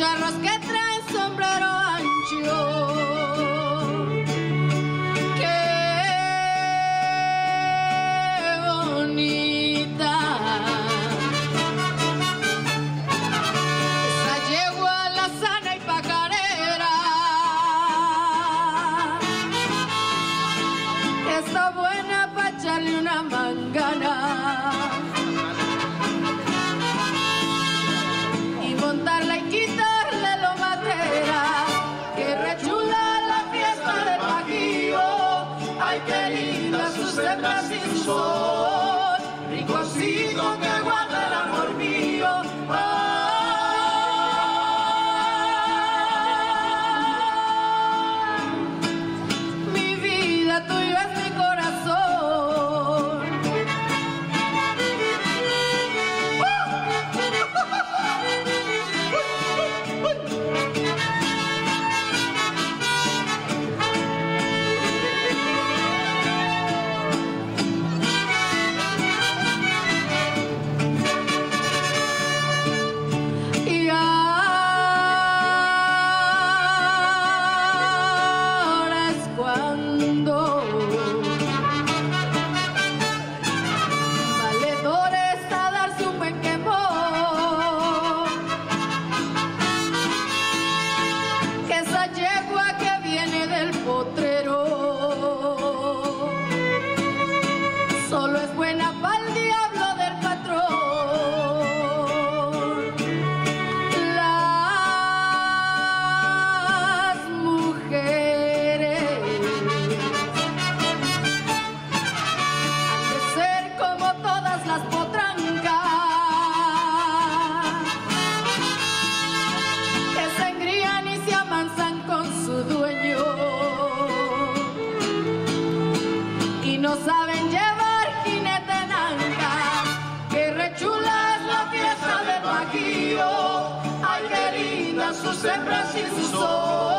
carros que traen sombrero ancho. Qué bonita esa yegua, la sana y pajarera, está buena para echarle una mangana y montarla y quitarle lo matera. Que rechula la fiesta del Bajío. Ay, qué linda sus hembras y su sol, rinconcito que guarda el amor mío. Ay, mi vida, tuyo es mi corazón. Y ahora es cuando valedor está darse un buen quemón. Que esa yegua que viene del potrero solo es buena para el diablo del patrón. Las mujeres han de ser como todas las potrancas, que se engrían y se amansan con su dueño y no saben llevar jinete en anca. Que rechula es la fiesta del Bajío. Ay, qué linda sus hembras y su sol.